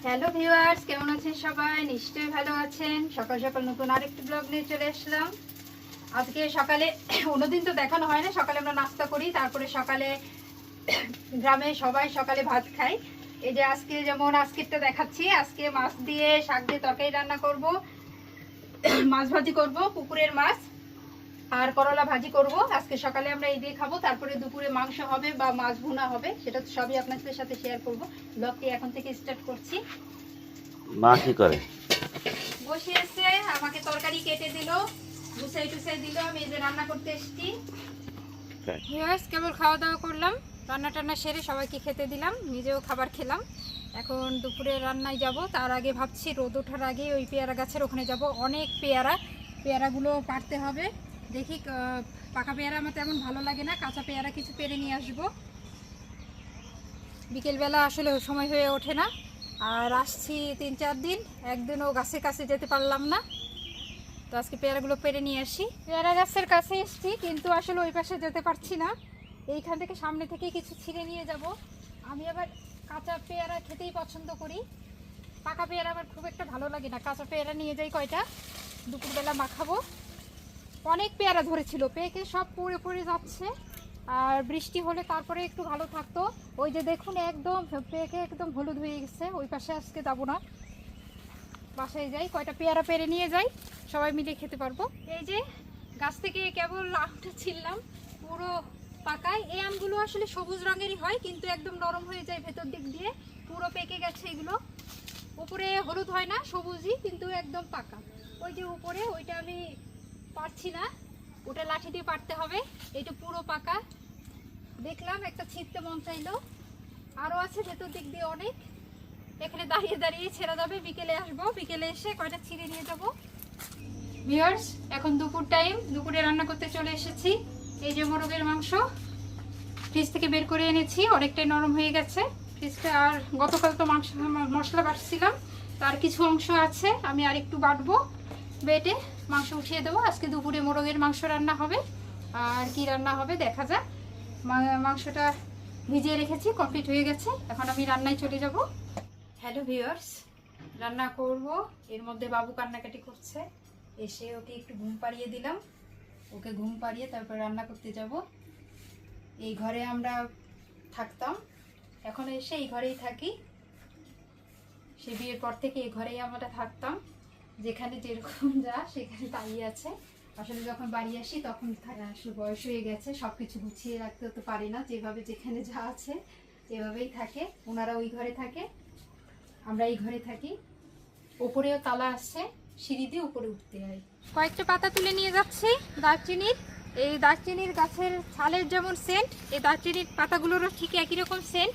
Hello viewers, কেমন আছেন সবাই? নিশ্চয়ই ভালো আছেন। সকাল সকাল নতুন আরেকটি ব্লগ নিয়ে চলে আসলাম। আজকে সকালে অন্যদিন তো দেখানো হয় না, সকালে আমরা নাস্তা করি, তারপরে সকালে গ্রামে সবাই সকালে ভাত খাই। এই যে আজকে যেমন আজকেরটা দেখাচ্ছি, আজকে মাছ দিয়ে শাক দিয়ে তরকারি রান্না করব, মাছ ভাজি করব, পুকুরের মাছ আর করলা ভাজি করব। আজকে সকালে আমরা এই দিয়ে খাবো, তারপরে দুপুরে মাংস হবে বা মাছ ভুনা হবে, সেটা সবই আপনাদের সাথে শেয়ার করব। ব্লগটি এখন থেকে স্টার্ট করছি। মা কি করে? বসিয়েছে, আমাকে তরকারি কেটে দিল, গুছাই টুছাই দিল, আমি এই যে রান্না করতে এসেছি। কেবল খাওয়া দাওয়া করলাম, রান্না টান্না সেরে সবাইকে খেতে দিলাম, নিজেও খাবার খেলাম। এখন দুপুরে রান্নায় যাব। তার আগে ভাবছি রোদ ওঠার আগে ওই পেয়ারা গাছের ওখানে যাব। অনেক পেয়ারাগুলো পাড়তে হবে। দেখি, পাকা পেয়ারা আমার তেমন ভালো লাগে না, কাঁচা পেয়ারা কিছু পেরে নিয়ে আসবো। বিকেলবেলা আসলে সময় হয়ে ওঠে না, আর আসছি 3-4 দিন, একদিনও গাছের কাছে যেতে পারলাম না। তো আজকে পেয়ারাগুলো পেরে নিয়ে আসি। পেয়ারা গাছের কাছে এসছি, কিন্তু আসলে ওই পাশে যেতে পারছি না। এইখান থেকে সামনে থেকে কিছু ছিঁড়ে নিয়ে যাব। আমি আবার কাঁচা পেয়ারা খেতেই পছন্দ করি, পাকা পেয়ারা আমার খুব একটা ভালো লাগে না। কাঁচা পেয়ারা নিয়ে যাই কয়টা, দুপুরবেলা মাখাবো। অনেক পেয়ারা ধরেছিল, পেকে সব পড়ে পড়ে যাচ্ছে। আর বৃষ্টি হলে তারপরে একটু ভালো থাকতো। ওই যে দেখুন, একদম পেকে একদম হলুদ হয়ে গেছে। ওই পাশে আজকে যাবো না, বাসায় যাই, কয়টা পেয়ারা পেরে নিয়ে যাই, সবাই মিলে খেতে পারবো। এই যে গাছ থেকে কেবল আমটা ছিললাম, পুরো পাকায়। এই আমগুলো আসলে সবুজ রঙেরই হয়, কিন্তু একদম নরম হয়ে যায় ভেতর দিক দিয়ে, পুরো পেকে গেছে এগুলো। উপরে হলুদ হয় না, সবুজই, কিন্তু একদম পাকা। ওই যে উপরে ওইটা আমি পারছি না, ওটা লাঠি দিয়ে পারতে হবে। এটা পুরো পাকা, দেখলাম একটা ছিঁড়তে মন চাইলো। আরও আছে ভেতর দিক দিয়ে অনেক, এখানে দাঁড়িয়ে দাঁড়িয়ে ছেড়ে যাবে। বিকেলে আসবো, বিকেলে এসে কয়টা ছিঁড়ে নিয়ে যাবো। ভিউয়ার্স, এখন দুপুর টাইম, দুপুরে রান্না করতে চলে এসেছি। এই যে মোরগের মাংস ফ্রিজ থেকে বের করে এনেছি, অনেকটাই নরম হয়ে গেছে ফ্রিজটা। আর গতকাল তো মশলা বাটছিলাম, তার কিছু অংশ আছে, আমি আর একটু বাটবো, বেটে মাংস উঠিয়ে দেবো। আজকে দুপুরে মোরগের মাংস রান্না হবে, আর কি রান্না হবে দেখা যাক। মাংসটা ভিজিয়ে রেখেছি, কমপ্লিট হয়ে গেছে, এখন আমি রান্নায় চলে যাব। হ্যালো ভিউয়ার্স, রান্না করব। এর মধ্যে বাবু কান্নাকাটি করছে, এসে ওকে একটু ঘুম পাড়িয়ে দিলাম। ওকে ঘুম পাড়িয়ে তারপর রান্না করতে যাব। এই ঘরে আমরা থাকতাম, এখন এসে এই ঘরেই থাকি। সে বিয়ের পর থেকে এই ঘরেই আমরা থাকতাম, যেখানে যেরকম যা সেখানে তাই আছে। আসলে যখন বাড়ি আসি তখন আসলে বয়স হয়ে গেছে, সব কিছু গুছিয়ে রাখতে তো পারি না, যেভাবে যেখানে যা আছে এভাবেই থাকে। ওনারা ওই ঘরে থাকে, আমরা এই ঘরে থাকি। ওপরেও তালা আসছে, সিঁড়ি দিয়ে উপরে উঠতে হয়। কয়েকটা পাতা তুলে নিয়ে যাচ্ছি দারচিনির। এই দারচিনির গাছের ছালের যেমন সেন্ট, এই দারচিনির পাতাগুলোরও ঠিক একই রকম সেন্ট,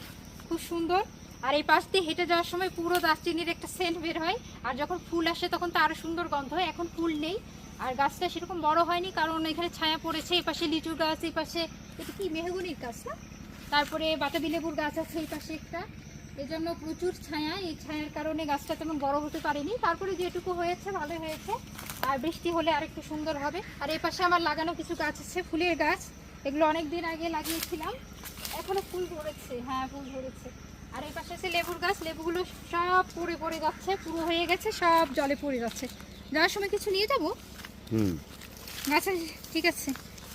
খুব সুন্দর। আর এই পাশ দিয়ে হেঁটে যাওয়ার সময় পুরো দারচিনির একটা সেন্ট বের হয়। আর যখন ফুল আসে তখন তো আরও সুন্দর গন্ধ হয়। এখন ফুল নেই, আর গাছটা সেরকম বড় হয়নি, কারণ এখানে ছায়া পড়েছে। এই পাশে লিচুর গাছ, এই পাশে এটা কি মেহগনির গাছ না, তারপরে বাতাবি লেবুর গাছ আছে এই পাশে একটা। এই জন্য প্রচুর ছায়া, এই ছায়ার কারণে গাছটা তেমন বড় হতে পারেনি। তারপরে যেটুকু হয়েছে ভালো হয়েছে, আর বৃষ্টি হলে আরেকটু সুন্দর হবে। আর এই পাশে আমার লাগানো কিছু গাছ আছে, ফুলের গাছ, এগুলো অনেক দিন আগে লাগিয়েছিলাম, এখনো ফুল ধরেছে। হ্যাঁ, ফুল ধরেছে। আর এই পাশে আছে লেবুর গাছ, লেবুগুলো সব পড়ে পড়ে যাচ্ছে, পুরো হয়ে গেছে, সব জলে পড়ে যাচ্ছে। যাওয়ার সময় কিছু নিয়ে যাবো গাছে, ঠিক আছে।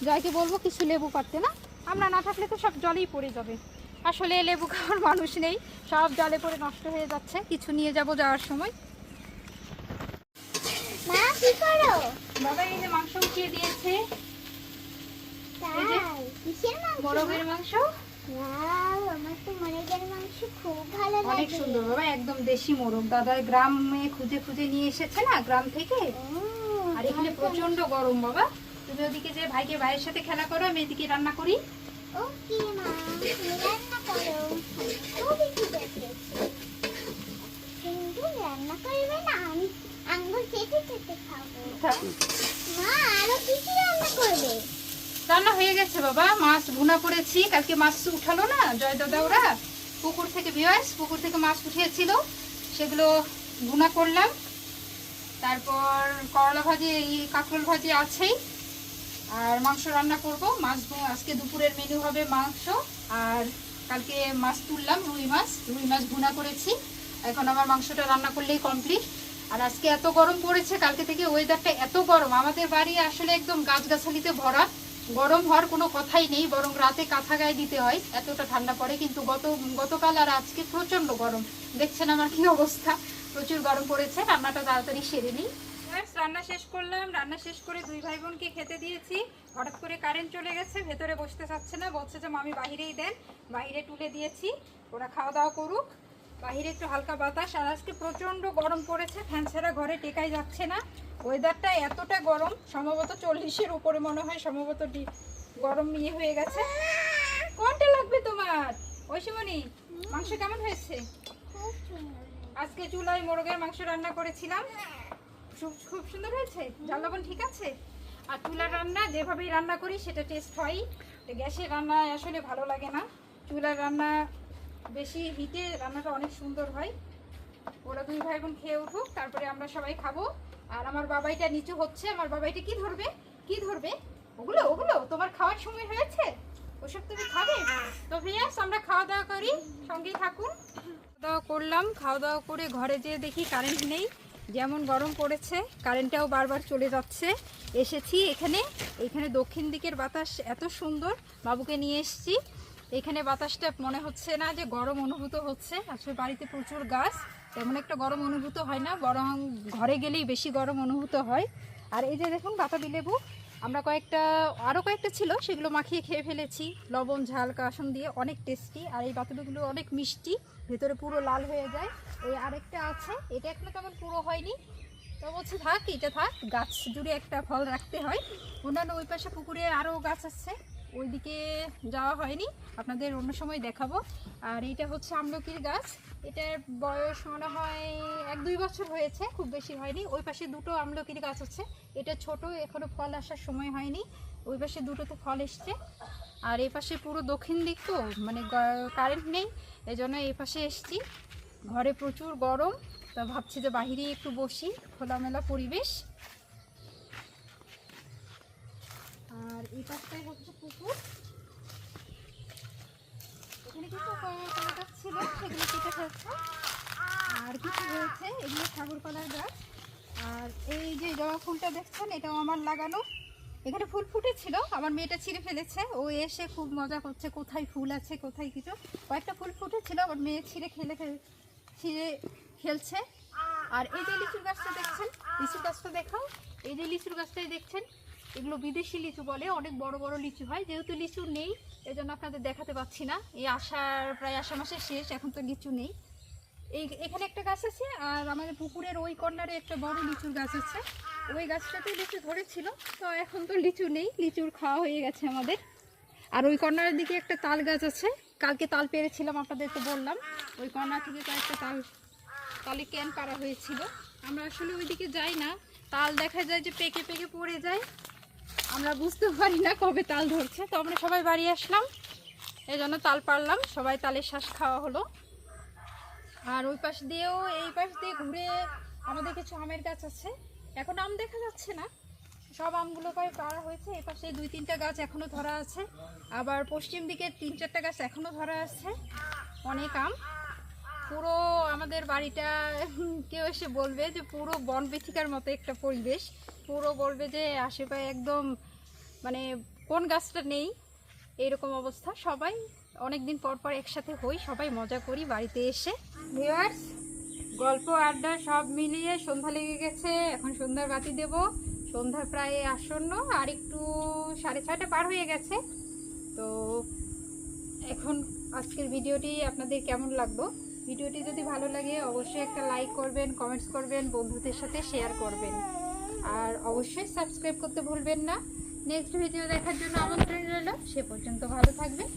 জয়কে বলবো কিছু লেবু পারতে, না আমরা না থাকলে তো সব জলেই পড়ে যাবে। আসলে লেবু খাওয়ার মানুষ নেই, সব জলে পড়ে নষ্ট হয়ে যাচ্ছে। কিছু নিয়ে যাব যাওয়ার সময়। মা কি করো? বাবা এই যে মাংস উঠিয়ে দিয়েছে, কিসের মাংস? মোরগের মাংস। ওয়াও, আমার তো মোরগের মাংস খুব ভালো লাগে। অনেক সুন্দর বাবা, একদম দেশি মোরগ, দাদা গ্রামে খুঁজে খুঁজে নিয়ে এসেছে না, গ্রাম থেকে। আর এখানে প্রচন্ড গরম বাবা, তুমি ওদিকে যে ভাইকে ভাইয়ের সাথে খেলা করো, আমি এদিকে রান্না করি। ওকে মা, তুমি রান্না করো, খুবই খিদে পেয়েছে। কিন্তু রান্না করবে না, আমি আঙ্গুল চেটে চেটে খাবো। মা আরো কি কি রান্না করবে? রান্না হয়ে গেছে বাবা, মাছ ভুনা করেছি, কালকে মাছ উঠালো না জয় দাদা, ওরা পুকুর থেকে, ভিউয়ার্স পুকুর থেকে মাছ উঠিয়েছিল, সেগুলো ভুনা করলাম। তারপর করলা ভাজি, এই কাঁকরোল ভাজি আছেই, আর মাংস রান্না করব। মাছ আজকে দুপুরের মেনু হবে মাংস, আর কালকে মাছ তুললাম, রুই মাছ ভুনা করেছি। এখন আমার মাংসটা রান্না করলেই কমপ্লিট। আর আজকে এত গরম পড়েছে, কালকে থেকে ওয়েদারটা এত গরম, আমাদের বাড়ি আসলে একদম গাছগাছালিতে ভরা, গরম হওয়ার কোনো কথাই নেই, বরং রাতে কাঁথা গায়ে দিতে হয়, এতটা ঠান্ডা পড়ে। কিন্তু গতকাল আর আজকে প্রচণ্ড গরম, দেখছেন আমার কি অবস্থা, প্রচুর গরম পড়েছে। রান্নাটা তাড়াতাড়ি সেরে নিই। রান্না শেষ করলাম, রান্না শেষ করে দুই ভাই বোনকে খেতে দিয়েছি। হঠাৎ করে কারেন্ট চলে গেছে, ভেতরে বসতে চাচ্ছে না, বলছে যে মামি বাহিরেই দেন, বাহিরে তুলে দিয়েছি, ওরা খাওয়া দাওয়া করুক, বাহিরে একটু হালকা বাতাস। আর আজকে প্রচণ্ড গরম পড়েছে, ফ্যান ছাড়া ঘরে টেকাই যাচ্ছে না, ওয়েদারটা এতটা গরম, সম্ভবত 40-এর উপরে মনে হয়, সম্ভবত গরম ইয়ে হয়ে গেছে। কোনটা লাগবে তোমার? ঐশীমণি, মাংস কেমন হয়েছে? খুব সুন্দর। আজকে চুলায় মোরগের মাংস রান্না করেছিলাম, খুব সুন্দর হয়েছে, ঝাল লবণ ঠিক আছে। আর চুলার রান্না যেভাবেই রান্না করি সেটা টেস্ট হয়, গ্যাসের রান্না আসলে ভালো লাগে না, চুলার রান্না বেশি হিটে রান্নাটা অনেক সুন্দর হয়। ওরা দুই ভাই বোন খেয়ে উঠুক, তারপরে আমরা সবাই খাবো। আর আমার বাবাইটা নিচু হচ্ছে, আমার বাবাইটা কি ধরবে, কি ধরবে? ওগুলো ওগুলো তোমার খাওয়ার সময় হয়েছে, ওসব তুমি খাবে তো। ভিয়াস, আমরা খাওয়া দাওয়া করি, সঙ্গেই থাকুন। খাওয়া দাওয়া করলাম, খাওয়া দাওয়া করে ঘরে যেয়ে দেখি কারেন্ট নেই, যেমন গরম পড়েছে, কারেন্টটাও বারবার চলে যাচ্ছে। এসেছি এখানে দক্ষিণ দিকের বাতাস এত সুন্দর, বাবুকে নিয়ে এসেছি, এখানে বাতাসটা মনে হচ্ছে না যে গরম অনুভূত হচ্ছে। আসলে বাড়িতে প্রচুর গাছ, তেমন একটা গরম অনুভূত হয় না, বরং ঘরে গেলেই বেশি গরম অনুভূত হয়। আর এই যে দেখুন বাতাবি লেবু, আমরা আরও কয়েকটা ছিল, সেগুলো মাখিয়ে খেয়ে ফেলেছি, লবণ ঝাল কাসন দিয়ে, অনেক টেস্টি। আর এই বাতাবিগুলো অনেক মিষ্টি, ভেতরে পুরো লাল হয়ে যায়। এই আরেকটা আছে, এটা এখনো তেমন পুরো হয়নি, তো বলছে থাক, এটা থাক, গাছ জুড়ে একটা ফল রাখতে হয়। অন্যান্য ওই পাশে পুকুরে আরও গাছ আছে, ওইদিকে যাওয়া হয়নি, আপনাদের অন্য সময় দেখাবো। আর এটা হচ্ছে আমলকির গাছ, এটার বয়স মনে হয় 1-2 বছর হয়েছে, খুব বেশি হয়নি। ওই পাশে দুটো আমলকির গাছ আছে, এটা ছোট, এখনো ফল আসার সময় হয়নি, ওই পাশে দুটোতে ফল এসছে। আর এই পাশে পুরো দক্ষিণ দিক তো, মানে কারেন্ট নেই, এই জন্য এই পাশে এসছি। ঘরে প্রচুর গরম, তা ভাবছি যে বাহিরে একটু বসি, খোলামেলা পরিবেশ। আর এই পাশটাই হচ্ছে পুকুর, এখানে কিছু কলা গাছ ছিল, সেগুলো কেটে ফেলছে। আর কিছু হয়েছে, এগুলো সাগর কলার গাছ। আর এই যে জবা ফুলটা দেখছেন, এটাও আমার লাগানো, এখানে ফুল ফুটেছিল, আমার মেয়েটা ছিঁড়ে ফেলেছে, ও এসে খুব মজা করছে, কোথায় ফুল আছে কোথায় কিছু, কয়েকটা ফুল ফুটেছিল, আমার মেয়ে ছিঁড়ে খেলছে। আর এই যে লিচুর গাছটা দেখছেন, লিচুর গাছটা দেখাও, এই যে লিচুর গাছটাই দেখছেন, এগুলো বিদেশি লিচু বলে, অনেক বড় বড় লিচু হয়, যেহেতু লিচু নেই এই জন্য আপনাদের দেখাতে পাচ্ছি না, এই প্রায় আষাঢ় মাসের শেষ, এখন তো লিচু নেই। এখানে একটা গাছ আছে, আর আমাদের পুকুরের ওই কর্নারে একটা বড় লিচুর গাছ আছে, ওই গাছটাতেই লিচু ধরেছিল, তো এখন তো লিচু নেই, লিচুর খাওয়া হয়ে গেছে আমাদের। আর ওই কর্নারের দিকে একটা তাল গাছ আছে, কালকে তাল পেরেছিলাম, আপনাদের তো বললাম, ওই কর্নার থেকে কয়েকটা তালে ক্যান পাড়া হয়েছিল। আমরা আসলে ওইদিকে যাই না, তাল দেখা যায় যে পেকে পেকে পড়ে যায়, আমরা বুঝতে পারি না কবে তাল ধরছে, তো আমরা সবাই বাড়ি আসলাম, এই জন্য তাল পারলাম, সবাই তালের শ্বাস খাওয়া হলো। আর ওই পাশ দিয়েও এই পাশ দিয়ে ঘুরে আমাদের কিছু আমের গাছ আছে, এখন আম দেখা যাচ্ছে না, সব আমগুলো প্রায় পাড়া হয়েছে। এই পাশে 2-3টা গাছ এখনও ধরা আছে, আবার পশ্চিম দিকে 3-4টা গাছ এখনও ধরা আছে, অনেক আম। পুরো আমাদের বাড়িটা কেউ এসে বলবে যে পুরো বনবিথিকার মতো একটা পরিবেশ, পুরো বলবে যে আশেপাশে একদম মানে কোন গাছটা নেই, এইরকম অবস্থা। সবাই অনেক দিন পর পর একসাথে হই, সবাই মজা করি বাড়িতে এসে। ভিউয়ার্স, গল্প আড্ডা সব মিলিয়ে সন্ধ্যা লেগে গেছে, এখন সন্ধ্যার বাতি দেব, সন্ধ্যা প্রায় আসন্ন, আর একটু 6:30 পার হয়ে গেছে। তো এখন আজকের ভিডিওটি আপনাদের কেমন লাগলো, ভিডিওটি যদি ভালো লাগে অবশ্যই একটা লাইক করবেন, কমেন্টস করবেন, বন্ধুদের সাথে শেয়ার করবেন, আর অবশ্যই সাবস্ক্রাইব করতে ভুলবেন না। নেক্সট ভিডিও দেখার জন্য আমন্ত্রণ রইল, সে পর্যন্ত ভালো থাকবেন।